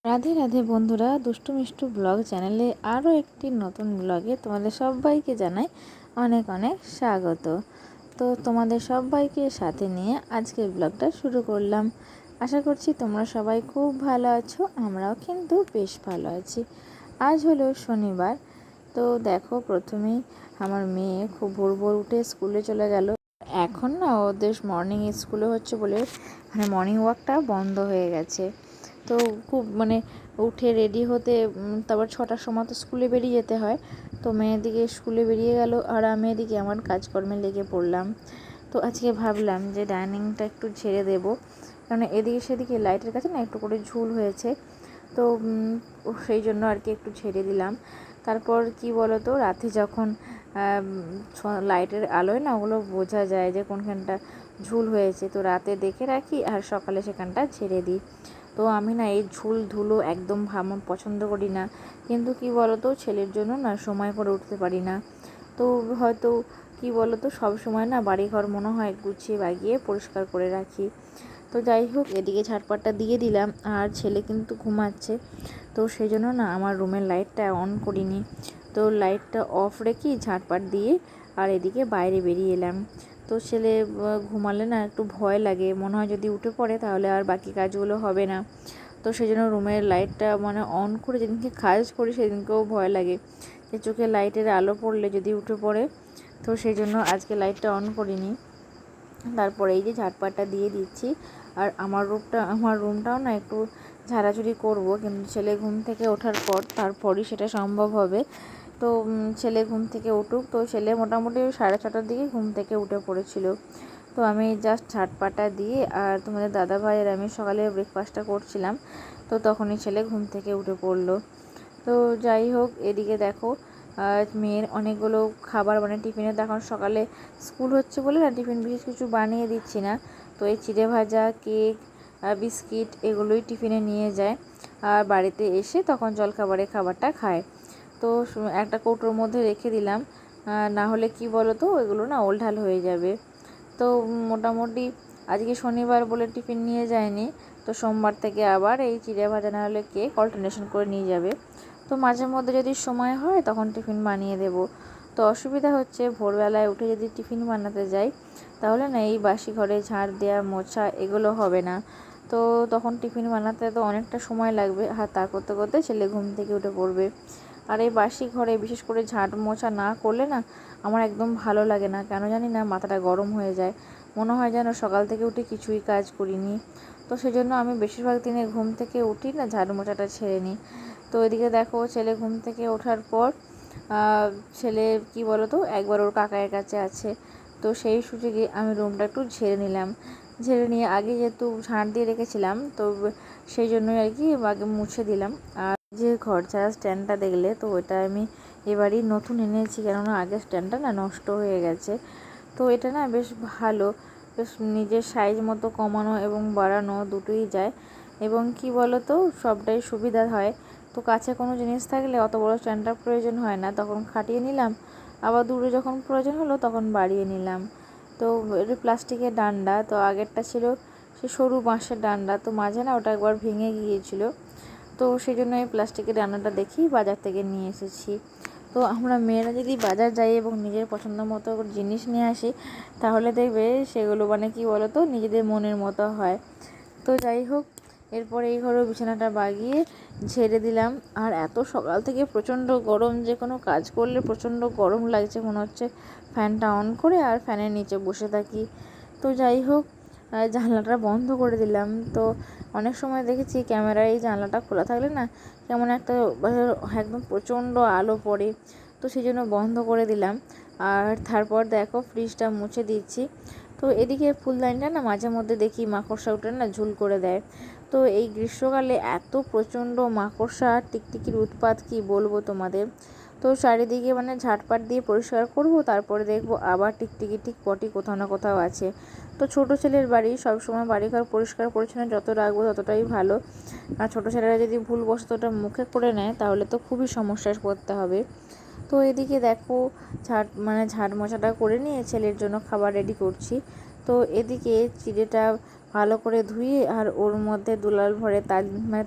রাধে রাধে বন্ধুরা, দুষ্টু মিষ্টু ব্লগ চ্যানেলে আরও একটি নতুন ব্লগে তোমাদের সবাইকে জানাই অনেক অনেক স্বাগত। তো তোমাদের সবাইকে সাথে নিয়ে আজকের ব্লগটা শুরু করলাম। আশা করছি তোমরা সবাই খুব ভালো আছো, আমরাও কিন্তু বেশ ভালো আছি। আজ হলো শনিবার। তো দেখো, প্রথমেই আমার মেয়ে খুব ভোর ভোর উঠে স্কুলে চলে গেল। এখন না ওদের মর্নিং স্কুলে হচ্ছে বলে মর্নিং ওয়াকটা বন্ধ হয়ে গেছে। তো খুব উঠে রেডি হতে তারপর 6টার সময় তো স্কুলে বেরিয়ে যেতে হয়। তো মেয়েদিকে স্কুলে বেরিয়ে গেল আর আমি এদিকে আমার কাজকর্মে লেগে পড়লাম। তো আজকে ভাবলাম যে ডাইনিংটা একটু ঝেড়ে দেবো, কারণ এদিকে সেদিকে লাইটের কাছে না একটু করে ঝুল হয়েছে। তো সেই জন্য আর কি একটু ঝেড়ে দিলাম। তারপর কি বলো তো, রাতে যখন লাইটের আলোয় না ওগুলো বোঝা যায় যে কোনখানটা ঝুল হয়েছে, তো রাতে দেখে রাখি আর সকালে সেখানটা ঝেড়ে দিই। তো আমি না এই ঝুল ধুলো একদম পছন্দ করি না, কিন্তু কি বলো তো, ছেলের জন্য না সময় করে উঠতে পারি না। তো হয়তো কি বলো তো, সব সময় না বাড়িঘর মনে হয় গুছিয়ে বাগিয়ে পরিষ্কার করে রাখি। তো যাই হোক, এদিকে ঝাড়পাটটা দিয়ে দিলাম আর ছেলে কিন্তু ঘুমাচ্ছে। তো সেই জন্য না আমার রুমের লাইটটা অন করিনি, তো লাইটটা অফ রেখে ঝাড়পাট দিয়ে আর এদিকে বাইরে বেরিয়ে এলাম। তো ছেলে ঘুমালে না একটু ভয় লাগে, মনে হয় যদি উঠে পড়ে তাহলে আর বাকি কাজগুলো হবে না। তো সেই জন্য রুমের লাইটটা অন করে যেদিনকে কাজ করি সেদিনকেও ভয় লাগে যে চোখে লাইটের আলো পড়লে যদি উঠে পড়ে। তো সেই জন্য আজকে লাইটটা অন করিনি। তারপরে এই যে ঝাড়পাটটা দিয়ে দিচ্ছি। আর আমার রুমটাও না একটু ঝাড়াঝুড়ি করব, কিন্তু ছেলে ঘুম থেকে ওঠার পর তারপরই সেটা সম্ভব হবে। তো ছেলে ঘুম থেকে উঠুক। তো ছেলে মোটামুটি 6:30টার দিকে ঘুম থেকে উঠে পড়েছিল। তো আমি জাস্ট ঝাড়পাটা দিয়ে আর তোমাদের দাদাভাই আর আমি সকালে ব্রেকফাস্টটা করছিলাম, তো তখনই ছেলে ঘুম থেকে উঠে পড়লো। তো যাই হোক, এদিকে দেখো মেয়ের অনেকগুলো খাবার টিফিনে, তখন সকালে স্কুল হচ্ছে বলে না টিফিন বিশেষ কিছু বানিয়ে দিচ্ছি না। তো এই চিড়ে ভাজা, কেক, বিস্কিট এগুলোই টিফিনে নিয়ে যায় আর বাড়িতে এসে তখন জলখাবারের খাবারটা খায়। তো একটা কৌটোর মধ্যে রেখে দিলাম, না হলে কি বলো তো, এগুলো না ওলঢাল হয়ে যাবে। তো মোটামুটি আজকে শনিবার বলে টিফিন নিয়ে যায়নি। তো সোমবার থেকে আবার এই চিড়ে ভাজা না হলে কেক অল্টারনেশন করে নিয়ে যাবে। তো মাঝে মধ্যে যদি সময় হয় তখন টিফিন বানিয়ে দেব। তো অসুবিধা হচ্ছে, ভোরবেলায় উঠে যদি টিফিন বানাতে যাই তাহলে না এই বাসি ঘরে ঝাড় দেওয়া মোছা এগুলো হবে না। তো তখন টিফিন বানাতে তো অনেকটা সময় লাগবে, আর তা করতে করতে ছেলে ঘুম থেকে উঠে পড়বে। আর এই বাসি ঘরে বিশেষ করে ঝাঁট মোছা না করলে না আমার একদম ভালো লাগে না, কেন জানি না মাথাটা গরম হয়ে যায়, মনে হয় যেন সকাল থেকে উঠে কিছুই কাজ করিনি। তো সেজন্য আমি বেশিরভাগ দিনে ঘুম থেকে উঠি না ঝাড়ু মোছাটা ছেড়ে নিই। তো এদিকে দেখো, ছেলে ঘুম থেকে ওঠার পর ছেলে কি বলো তো একবার ওর কাকায়ের কাছে আছে। তো সেই সুযোগে আমি রুমটা একটু ঝেড়ে নিলাম। ঝেড়ে নিয়ে আগে যেহেতু ঝাঁট দিয়ে রেখেছিলাম, তো সেই জন্যই আর কি আগে মুছে দিলাম। আর যে ঘর ছাড়া স্ট্যান্ডটা দেখলে, তো ওইটা আমি এবারই নতুন এনেছি, কেননা আগের স্ট্যান্ডটা না নষ্ট হয়ে গেছে। তো এটা না বেশ ভালো, বেশ নিজের সাইজ মতো কমানো এবং বাড়ানো দুটোই যায়, এবং কি বলো তো সবটাই সুবিধা হয়। তো কাছে কোনো জিনিস থাকলে অত বড় স্ট্যান্ডটার প্রয়োজন হয় না, তখন খাটিয়ে নিলাম, আবার দূরে যখন প্রয়োজন হলো তখন বাড়িয়ে নিলাম। তো এটা প্লাস্টিকের ডান্ডা, তো আগেরটা ছিল সে সরু বাঁশের ডান্ডা, তো মাঝে না ওটা একবার ভেঙে গিয়েছিল। তো সেই জন্য এই প্লাস্টিকের ডান্ডাটা দেখি বাজার থেকে নিয়ে এসেছি। তো আমরা মেয়েরা যদি বাজার যাই এবং নিজের পছন্দ মতো জিনিস নিয়ে আসি, তাহলে দেখবে সেগুলো কি বলো তো নিজেদের মনের মতো হয়। তো যাই হোক, এরপরে এই ঘরেও বিছানাটা বাগিয়ে ঝেড়ে দিলাম। আর এত সকাল থেকে প্রচণ্ড গরম, যে কোনো কাজ করলে প্রচণ্ড গরম লাগছে, মনে হচ্ছে ফ্যানটা অন করে আর ফ্যানের নিচে বসে থাকি। তো যাই হোক, জানলাটা বন্ধ করে দিলাম। তো অনেক সময় দেখেছি ক্যামেরায় এই জানলাটা খোলা থাকলে না কেমন একটা একদম প্রচণ্ড আলো পড়ে, তো সেই জন্য বন্ধ করে দিলাম। আর তারপর দেখো ফ্রিজটা মুছে দিচ্ছি। তো এদিকে ফুলদানিটা না মাঝে মধ্যে দেখি মাকড়সা উঠে না ঝুল করে দেয়। তো এই গ্রীষ্মকালে এত প্রচণ্ড মাকড়সা টিকটিকির উৎপাত কি বলবো তোমাদের। তো চারিদিকে ঝাঁটপাট দিয়ে পরিষ্কার করব, তারপরে দেখব আবার টিকটিকি ঠিক পটি কোথাও না কোথাও আছে। তো ছোটো ছেলের বাড়ি, সবসময় বাড়িঘর পরিষ্কার পরিচ্ছন্ন যত রাখবো ততটাই ভালো। আর ছোটো ছেলেরা যদি ভুলবশত ওটা মুখে করে নেয় তাহলে তো খুবই সমস্যায় পড়তে হবে। তো এদিকে দেখো ঝাড় মোছাটা করে নিয়ে ছেলের জন্য খাবার রেডি করছি। তো এদিকে চিড়েটা ভালো করে ধুয়ে আর ওর মধ্যে দুলাল ভরে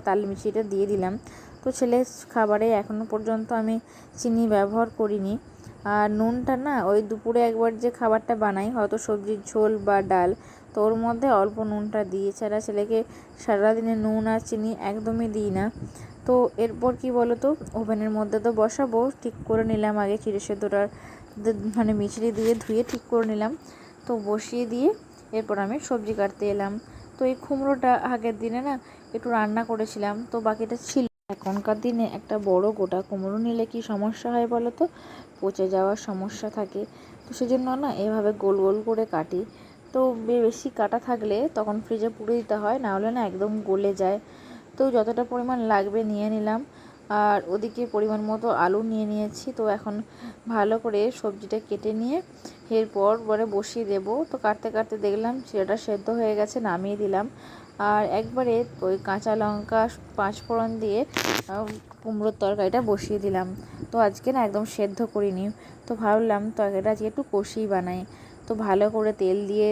তাল মিষ্টিটা দিয়ে দিলাম। তো ছেলের খাবারে এখনও পর্যন্ত আমি চিনি ব্যবহার করিনি। আর নুনটা না ওই দুপুরে একবার যে খাবারটা বানাই, হয়তো সবজির ঝোল বা ডাল, তো ওর মধ্যে অল্প নুনটা দিয়ে, ছাড়া ছেলেকে সারাদিনে নুন আর চিনি একদমই দিই না। তো এরপর কি বলো তো, ওভেনের মধ্যে তো বসাবো, ঠিক করে নিলাম আগে চিড়ে সেদ্ধটার মিছরি দিয়ে ধুয়ে ঠিক করে নিলাম। তো বসিয়ে দিয়ে এরপর আমি সবজি কাটতে এলাম। তো এই কুমড়োটা আগের দিনে না একটু রান্না করেছিলাম, তো বাকিটা ছিল। এখনকার দিনে একটা বড় গোটা কুমড়ো নিলে কি সমস্যা হয় বলো তো, পচে যাওয়ার সমস্যা থাকে। তো সেজন্য না এভাবে গোল গোল করে কাটি। তো বেশি কাটা থাকলে তখন ফ্রিজে পুড়ে দিতে হয়, না হলে না একদম গলে যায়। তো যতটা পরিমাণ লাগবে নিয়ে নিলাম। আর ওদিকে পরিমাণ মতো আলু নিয়ে নিয়েছি। তো এখন ভালো করে সবজিটা কেটে নিয়ে এরপর বসিয়ে দেবো। তো কাটতে কাটতে দেখলাম সেটা সেদ্ধ হয়ে গেছে, নামিয়ে দিলাম। আর একবারে ওই কাঁচা লঙ্কা 5 ফোড়ন দিয়ে কুমড়োর তরকারিটা বসিয়ে দিলাম। তো আজকে না একদম সেদ্ধ করিনি। তো ভাবলাম তরকারিটা আজকে একটু কষিই বানাই। তো ভালো করে তেল দিয়ে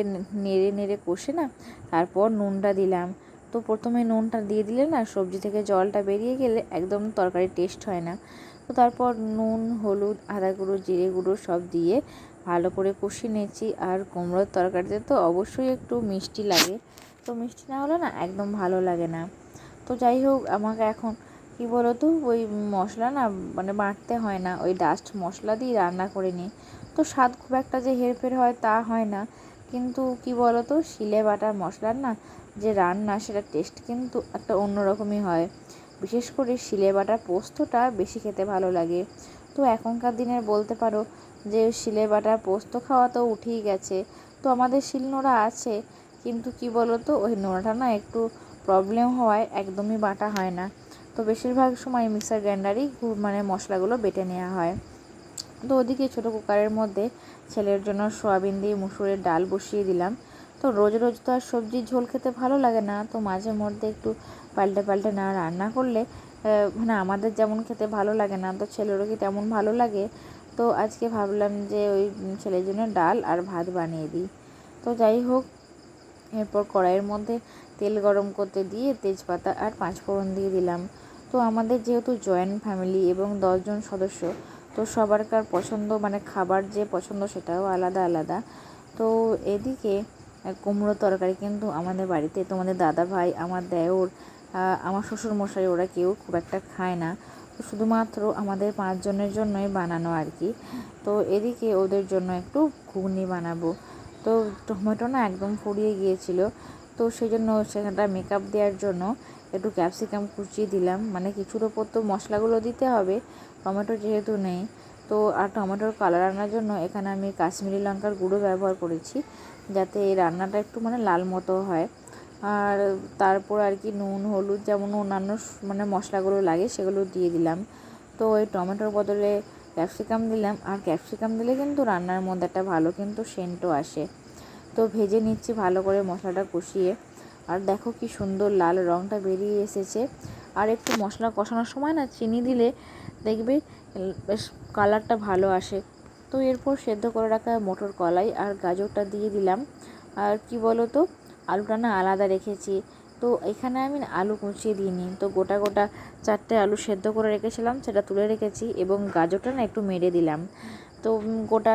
নেড়ে নেড়ে কষে না তারপর নুনটা দিলাম। তো প্রথমে নুনটা দিয়ে দিলে না সবজি থেকে জলটা বেরিয়ে গেলে একদম তরকারি টেস্ট হয় না। তো তারপর নুন, হলুদ, আদা গুঁড়ো, জিরে গুঁড়ো সব দিয়ে ভালো করে কষিয়ে নিয়েছি। আর কুমড়োর তরকারিতে তো অবশ্যই একটু মিষ্টি লাগে, তো মিষ্টি না হলে না একদম ভালো লাগে না। তো যাই হোক, আমাকে এখন কি বলো তো, ওই মশলা না বাটতে হয় না, ওই ডাস্ট মশলা দিয়ে রান্না করে নিই। তো স্বাদ খুব একটা যে হেরফের হয় তা হয় না, কিন্তু কি বলো তো, শিলে বাটার মশলার না যে রান্না, সেটা টেস্ট কিন্তু একটা অন্যরকমই হয়। বিশেষ করে শিলে বাটার পোস্তটা বেশি খেতে ভালো লাগে। তো এখনকার দিনের বলতে পারো যে শিলে বাটার পোস্ত খাওয়া তো উঠেই গেছে। তো আমাদের শিলনোড়া আছে, কিন্তু কি বলো তো, ওই নোড়াটা না একটু প্রবলেম হওয়ায় একদমই বাটা হয় না। তো বেশিরভাগ সময় মিক্সার গ্রাইন্ডারই মশলাগুলো বেটে নেওয়া হয়। তো ওদিকে ছোটো কুকারের মধ্যে ছেলের জন্য সয়াবিন দিয়ে মুসুরের ডাল বসিয়ে দিলাম। তো রোজ রোজ তো আর সবজির ঝোল খেতে ভালো লাগে না, তো মাঝে মধ্যে একটু পাল্টে পাল্টে না রান্না করলে আমাদের যেমন খেতে ভালো লাগে না, তো ছেলেরও কি তেমন ভালো লাগে। তো আজকে ভাবলাম যে ওই ছেলের জন্য ডাল আর ভাত বানিয়ে দিই। তো যাই হোক, এরপর কড়াইয়ের মধ্যে তেল গরম করতে দিয়ে তেজপাতা আর 5 ফোড়ন দিয়ে দিলাম। তো আমাদের যেহেতু জয়েন্ট ফ্যামিলি এবং 10 জন সদস্য, তো সবারকার পছন্দ খাবার যে পছন্দ সেটাও আলাদা আলাদা। তো এদিকে কুমড়ো তরকারি কিন্তু আমাদের বাড়িতে তোমাদের দাদা ভাই, আমার দেওর, আমার শ্বশুরমশাই, ওরা কেউ খুব একটা খায় না। তো শুধুমাত্র আমাদের 5 জনের জন্যই বানানো আর কি। তো এদিকে ওদের জন্য একটু ঘুগনি বানাবো। তো টমেটো না একদম ফুরিয়ে গিয়েছিল, তো সেই জন্য সেখানটা মেকআপ দেওয়ার জন্য একটু ক্যাপসিকাম কুচিয়ে দিলাম। কিছুর ওপর তো মশলাগুলো দিতে হবে, টমেটো যেহেতু নেই। তো আর টমেটোর কালার আনার জন্য এখানে আমি কাশ্মীরি লঙ্কার গুঁড়ো ব্যবহার করেছি, যাতে এই রান্নাটা একটু লাল মতো হয়। আর তারপর আর কি নুন, হলুদ যেমন অন্যান্য মশলাগুলো লাগে সেগুলো দিয়ে দিলাম। তো ওই টমেটোর বদলে ক্যাপসিকাম দিলাম, আর ক্যাপসিকাম দিলে কিন্তু রান্নার মধ্যে একটা ভালো কিন্তু সেন্টও আসে। তো ভেজে নিচ্ছি ভালো করে মশলাটা কষিয়ে। আর দেখো কি সুন্দর লাল রঙটা বেরিয়ে এসেছে। আর একটু মশলা কষানোর সময় না চিনি দিলে দেখবে বেশ কালারটা ভালো আসে। তো এরপর সেদ্ধ করে রাখা মটর কলাই আর গাজরটা দিয়ে দিলাম। আর কি বলো তো, আলুটা না আলাদা রেখেছি। তো এখানে আমি আলু কুচিয়ে দিইনি, তো গোটা গোটা 4টে আলু সেদ্ধ করে রেখেছিলাম, সেটা তুলে রেখেছি, এবং গাজরটা না একটু মেরে দিলাম। তো গোটা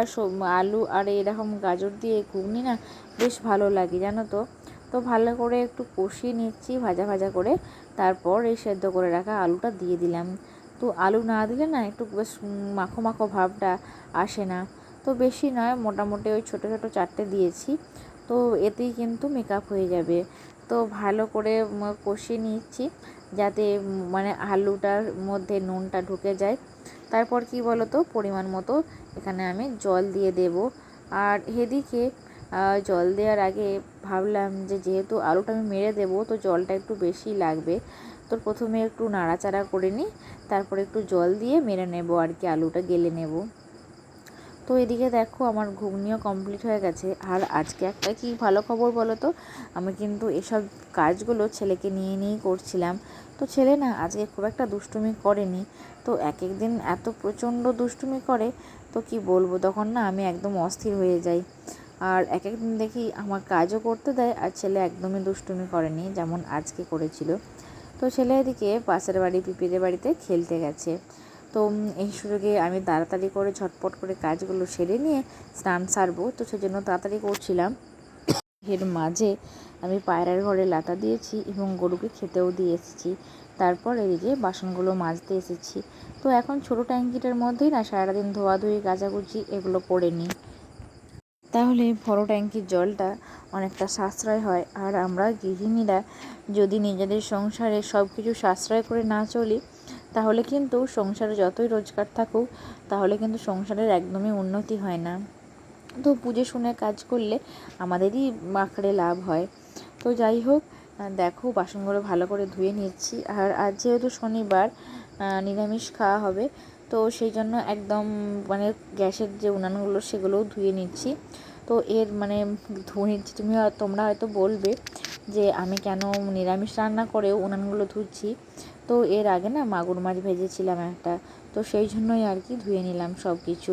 আলু আর এরকম গাজর দিয়ে ঘুগনি না বেশ ভালো লাগে জানো তো। তো ভালো করে একটু কষিয়ে নিচ্ছি ভাজা ভাজা করে, তারপর এই সেদ্ধ করে রাখা আলুটা দিয়ে দিলাম। তো আলু না দিলে না একটু বেশ মাখো মাখো ভাবটা আসে না। তো বেশি নয়, মোটামুটি ওই ছোটো ছোটো 4টে দিয়েছি। তো এতেই কিন্তু মেকআপ হয়ে যাবে। তো ভালো করে কষিয়ে নিচ্ছি, যাতে আলুটার মধ্যে নুনটা ঢুকে যায়। তারপর কি বলো তো, পরিমাণ মতো এখানে আমি জল দিয়ে দেব। আর এদিকে জল দেওয়ার আগে ভাবলাম যে যেহেতু আলুটা আমি মেরে দেবো, তো জলটা একটু বেশি লাগবে। তো প্রথমে একটু নাড়াচাড়া করে নিই, তারপরে একটু জল দিয়ে মেরে নেব আর কি, আলুটা গেলে নেব। তো এদিকে দেখো আমার ঘুগনিও কমপ্লিট হয়ে গেছে। আর আজকে একটা কি ভালো খবর বলো তো, আমি কিন্তু এসব কাজগুলো ছেলেকে নিয়ে নিয়েই করছিলাম। তো ছেলে না আজকে খুব একটা দুষ্টুমি করেনি। তো এক এক দিন এত প্রচণ্ড দুষ্টুমি করে, তো কি বলবো, তখন না আমি একদম অস্থির হয়ে যাই। আর এক একদিন দেখি আমার কাজও করতে দেয়, আর ছেলে একদমই দুষ্টুমি করেনি যেমন আজকে করেছিল। তো ছেলে এদিকে পাশের বাড়ি পিপিদের বাড়িতে খেলতে গেছে। তো এই সুযোগে আমি তাড়াতাড়ি করে ঝটপট করে কাজগুলো সেরে নিয়ে স্নান সারবো, তো সেজন্য তাড়াতাড়ি করছিলাম। এর মাঝে আমি পায়রার ঘরে লাতা দিয়েছি এবং গরুকে খেতেও দিয়ে এসেছি। তারপর এদিকে বাসনগুলো মাজতে এসেছি। তো এখন ছোটো ট্যাঙ্কিটার মধ্যেই না সারাদিন ধোয়াধুয়ি কাচাকুচি এগুলো করে নিই, তাহলে বড় ট্যাঙ্কির জলটা অনেকটা সাশ্রয় হয়। আর আমরা গৃহিণীরা যদি নিজেদের সংসারে সব কিছু সাশ্রয় করে না চলি, তাহলে কিন্তু সংসারে যতই রোজগার থাকুক, তাহলে কিন্তু সংসারের একদমই উন্নতি হয় না। তো বুঝে শুনে কাজ করলে আমাদেরই আখড়ে লাভ হয়। তো যাই হোক, দেখো বাসনগুলো ভালো করে ধুয়ে নিচ্ছি। আর আজ যেহেতু শনিবার, নিরামিষ খাওয়া হবে, তো সেই জন্য একদম মানে গ্যাসের যে উনানগুলো সেগুলোও ধুয়ে নিচ্ছি। তো এর মানে ধুয়ে নিচ্ছি, তোমরা হয়তো বলবে যে আমি কেন নিরামিষ রান্না করেও উনানগুলো ধুচ্ছি। তো এর আগে না মাগুর মাছ ভেজেছিলাম একটা, তো সেই জন্যই আর কি ধুয়ে নিলাম সব কিছু।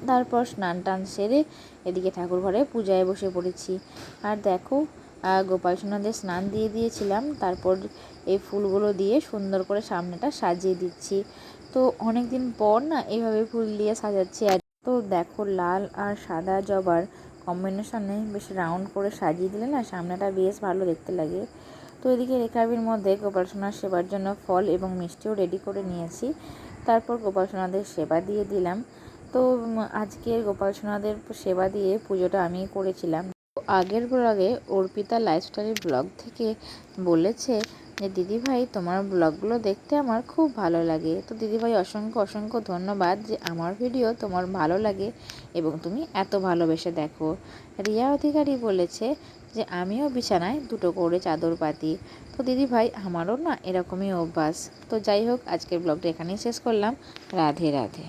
তারপর স্নান টান সেরে এদিকে ঠাকুর ঘরে পূজায় বসে পড়েছি। আর দেখো, গোপাল সোনাদের স্নান দিয়ে দিয়েছিলাম, তারপর এই ফুলগুলো দিয়ে সুন্দর করে সামনেটা সাজিয়ে দিচ্ছি। তো অনেক দিন পর না এইভাবে ফুল দিয়ে সাজাচ্ছি। আর তো দেখো, লাল আর সাদা জবার কম্বিনেশনে বেশ রাউন্ড করে সাজিয়ে দিলে না সামনেটা বেশ ভালো দেখতে লাগে। তো এদিকে রেখাবির মধ্যে গোপাল সোনার সেবার জন্য ফল এবং মিষ্টিও রেডি করে নিয়েছি। তারপর গোপাল সোনাদের সেবা দিয়ে দিলাম। তো আজকের গোপাল সোনাদের সেবা দিয়ে পুজোটা আমি করেছিলাম। আগের ব্লগে অর্পিতা লাইফস্টাইল ব্লগ থেকে বলেছে যে দিদিভাই তোমার ব্লগগুলো দেখতে আমার খুব ভালো লাগে। তো দিদিভাই অসংখ্য অসংখ্য ধন্যবাদ যে আমার ভিডিও তোমার ভালো লাগে এবং তুমি এত ভালোবেসে দেখো। রিয়া অধিকারী বলেছে যে আমিও বিছানায় 2টো করে চাদর পাতি। তো দিদিভাই আমারও না এরকমই অভ্যাস। তো যাই হোক, আজকের ব্লগটা এখানেই শেষ করলাম। রাধে রাধে।